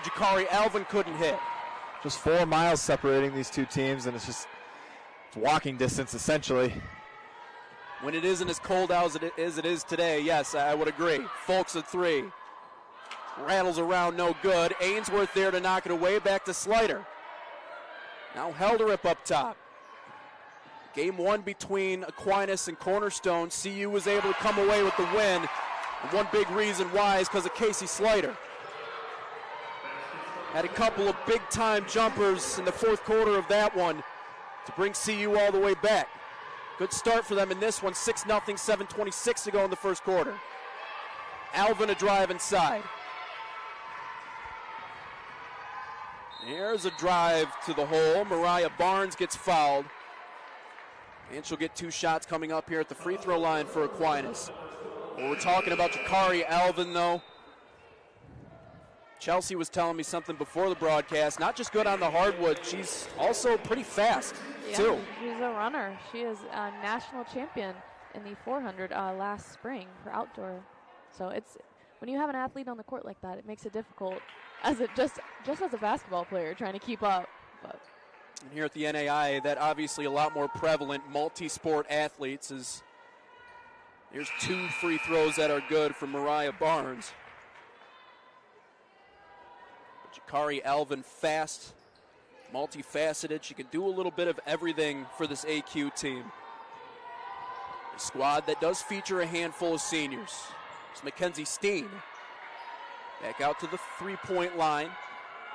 Jakari Alvin couldn't hit. Just 4 miles separating these two teams, and it's walking distance essentially. When it isn't as cold out as it is today, yes, I would agree. Folks at 3. Rattles around, no good. Ainsworth there to knock it away, back to Slider. Now Helderip up top. Game 1 between Aquinas and Cornerstone. CU was able to come away with the win. And one big reason why is because of Casey Slider. Had a couple of big-time jumpers in the fourth quarter of that one to bring CU all the way back. Good start for them in this one, 6-0, 7:26 to go in the first quarter. Alvin a drive inside. There's a drive to the hole. Mariah Barnes gets fouled. And she'll get 2 shots coming up here at the free throw line for Aquinas. Well, we're talking about Jakari Alvin, though. Chelsea was telling me something before the broadcast. Not just good on the hardwood, she's also pretty fast, too. She's a runner. She is a national champion in the 400 last spring for outdoor. So it's when you have an athlete on the court like that, it makes it difficult as just as a basketball player trying to keep up. But and here at the NAI, that obviously a lot more prevalent multi-sport athletes is. Here's 2 free throws that are good from Mariah Barnes. Jakari Alvin, fast, multifaceted. She can do a little bit of everything for this AQ team. A squad that does feature a handful of seniors. It's Mackenzie Steen. Back out to the three-point line.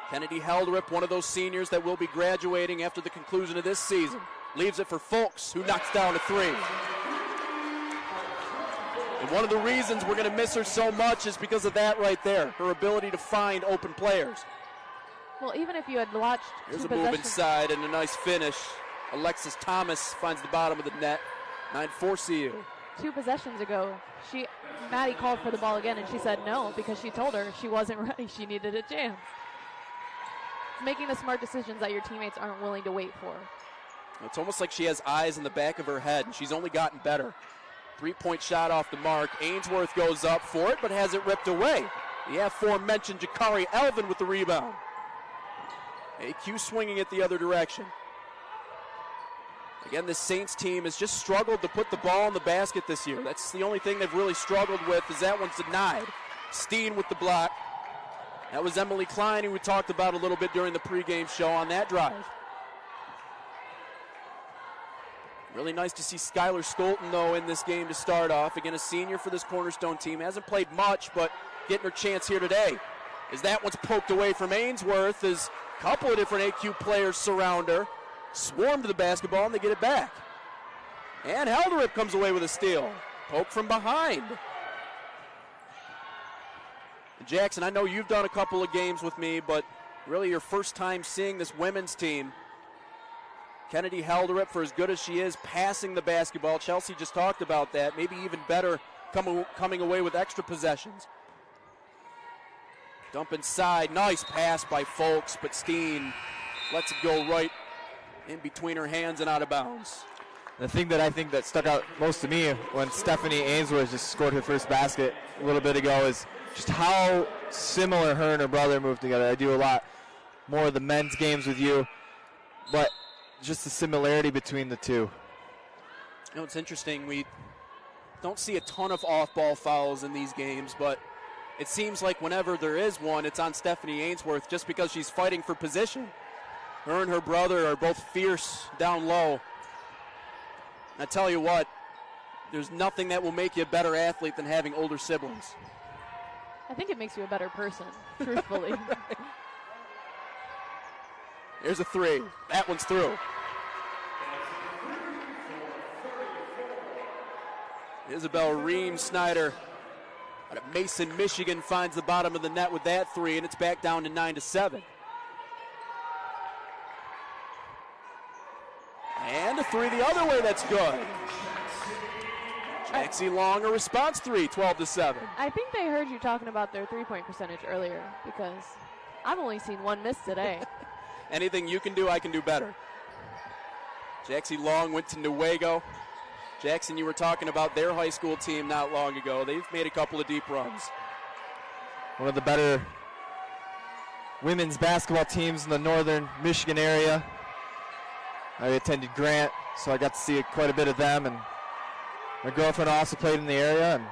Kennedy Helderip, one of those seniors that will be graduating after the conclusion of this season. Leaves it for Folks, who knocks down a 3. And one of the reasons we're going to miss her so much is because of that right there, her ability to find open players. Well, even if you had watched Here's a move inside and a nice finish. Alexis Thomas finds the bottom of the net. 9-4 CU. 2 possessions ago, Maddie called for the ball again, and she said no because she told her she wasn't ready. She needed a chance. It's making the smart decisions that your teammates aren't willing to wait for. It's almost like she has eyes in the back of her head, and she's only gotten better. 3-point shot off the mark. Ainsworth goes up for it, but has it ripped away. The aforementioned Jakari Alvin with the rebound. AQ swinging it the other direction. Again, this Saints team has just struggled to put the ball in the basket this year. That's the only thing they've really struggled with, is that one's denied. Steen with the block. That was Emily Klein, who we talked about a little bit during the pregame show on that drive. Really nice to see Skylar Stolten, though, in this game to start off. Again, a senior for this Cornerstone team. Hasn't played much, but getting her chance here today. As that one's poked away from Ainsworth, as a couple of different AQ players surround her. Swarm to the basketball, and they get it back. And Helderip comes away with a steal. Poke from behind. Jackson, I know you've done a couple of games with me, but really your first time seeing this women's team. Kennedy Helderip, for as good as she is, passing the basketball. Chelsea just talked about that. Maybe even better coming away with extra possessions. Dump inside. Nice pass by Folks, but Steen lets it go right in between her hands and out of bounds. The thing that I think that stuck out most to me when Stephanie Ainsworth just scored her first basket a little bit ago is just how similar her and her brother move together. I do a lot more of the men's games with you, but just the similarity between the two. You know, it's interesting. We don't see a ton of off-ball fouls in these games, but it seems like whenever there is one, it's on Stephanie Ainsworth just because she's fighting for position. Her and her brother are both fierce down low. And I tell you what, there's nothing that will make you a better athlete than having older siblings. I think it makes you a better person, truthfully. Right. Here's a 3. That one's through. Isabel Ream-Snyder out of Mason, Michigan finds the bottom of the net with that 3, and it's back down to 9-7. And a 3 the other way, that's good. Jaxie Long, a response 3, 12-7. I think they heard you talking about their three-point percentage earlier because I've only seen one miss today. Anything you can do, I can do better. Jaxie Long went to Newaygo. Jackson, you were talking about their high school team not long ago. They've made a couple of deep runs. One of the better women's basketball teams in the northern Michigan area. I attended Grant, so I got to see quite a bit of them, and my girlfriend also played in the area, and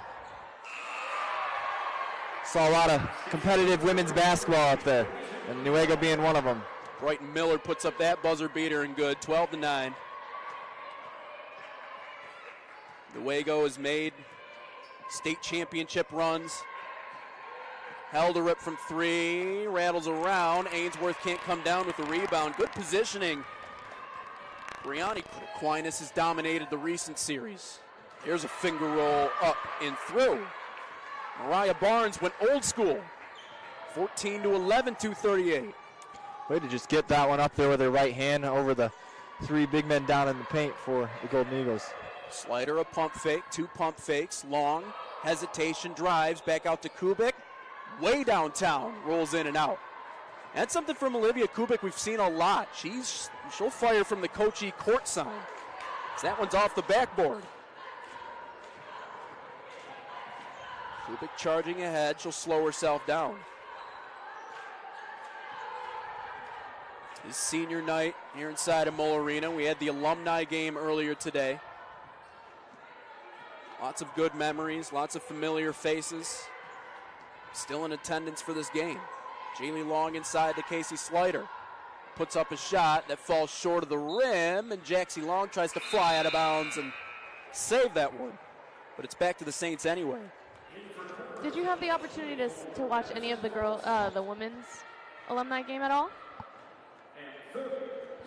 saw a lot of competitive women's basketball up there, and Newaygo being one of them. Brighton Miller puts up that buzzer beater and good, 12-9. Newaygo has made state championship runs. Held a rip from three, rattles around. Ainsworth can't come down with the rebound. Good positioning. Brianni Aquinas has dominated the recent series. Here's a finger roll up and through. Mariah Barnes went old school. 14-11, 2:38. Way to just get that one up there with her right hand over the three big men down in the paint for the Golden Eagles. Slider, a pump fake, two pump fakes, long, hesitation, drives, back out to Kubik. Way downtown, rolls in and out. That's something from Olivia Kubik we've seen a lot. She'll fire from the coachy court sign. That one's off the backboard. Kubik charging ahead. She'll slow herself down. It's senior night here inside of Moll Arena. We had the alumni game earlier today. Lots of good memories, lots of familiar faces. Still in attendance for this game. Jaylee Long inside to Casey Slider. Puts up a shot that falls short of the rim, and Jaxie Long tries to fly out of bounds and save that one. But it's back to the Saints anyway. Did you have the opportunity to watch any of the women's alumni game at all?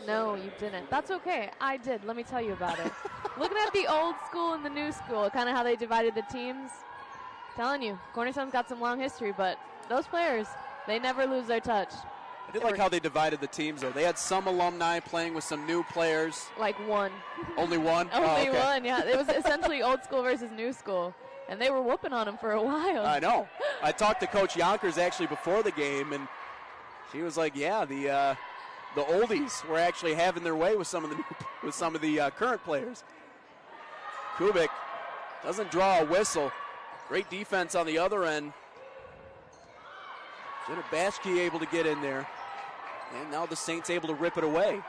No, you didn't. That's okay. I did. Let me tell you about it. Looking at the old school and the new school, kind of how they divided the teams. Telling you, Cornerstone's got some long history, but those players, they never lose their touch. I did like how they divided the teams, though. They had some alumni playing with some new players. Like one. Only one? Only one, yeah. It was essentially old school versus new school. And they were whooping on them for a while. I know. I talked to Coach Yonkers actually before the game, and she was like, yeah, the oldies were actually having their way with some of the current players. Kubik doesn't draw a whistle. Great defense on the other end. Jenna Bashke able to get in there. And now the Saints able to rip it away.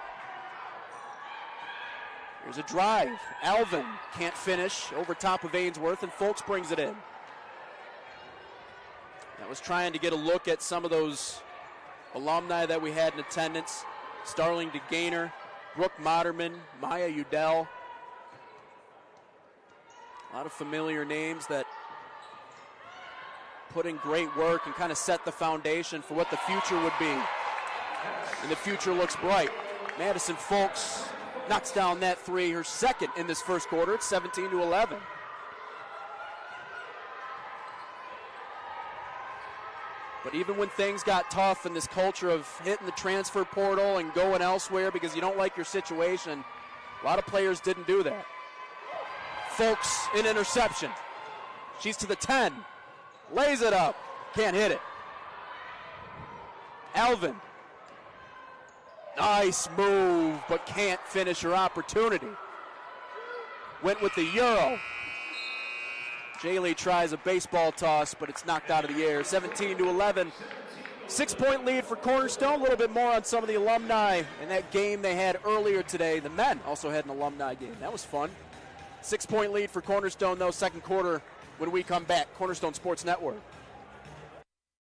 Here's a drive. Alvin can't finish over top of Ainsworth, and Folks brings it in. That was trying to get a look at some of those alumni that we had in attendance. Starling DeGaynor, Brooke Moderman, Maya Udell. A lot of familiar names that put in great work and kind of set the foundation for what the future would be. And the future looks bright. Madison Folks knocks down that three, her second in this first quarter. It's 17-11. But even when things got tough and this culture of hitting the transfer portal and going elsewhere because you don't like your situation, a lot of players didn't do that. Folks, an interception. She's to the 10. Lays it up. Can't hit it. Alvin. Nice move, but can't finish her opportunity. Went with the Euro. Jaylee tries a baseball toss, but it's knocked out of the air. 17-11. 6-point lead for Cornerstone. A little bit more on some of the alumni in that game they had earlier today. The men also had an alumni game. That was fun. 6-point lead for Cornerstone, though, second quarter when we come back. Cornerstone Sports Network.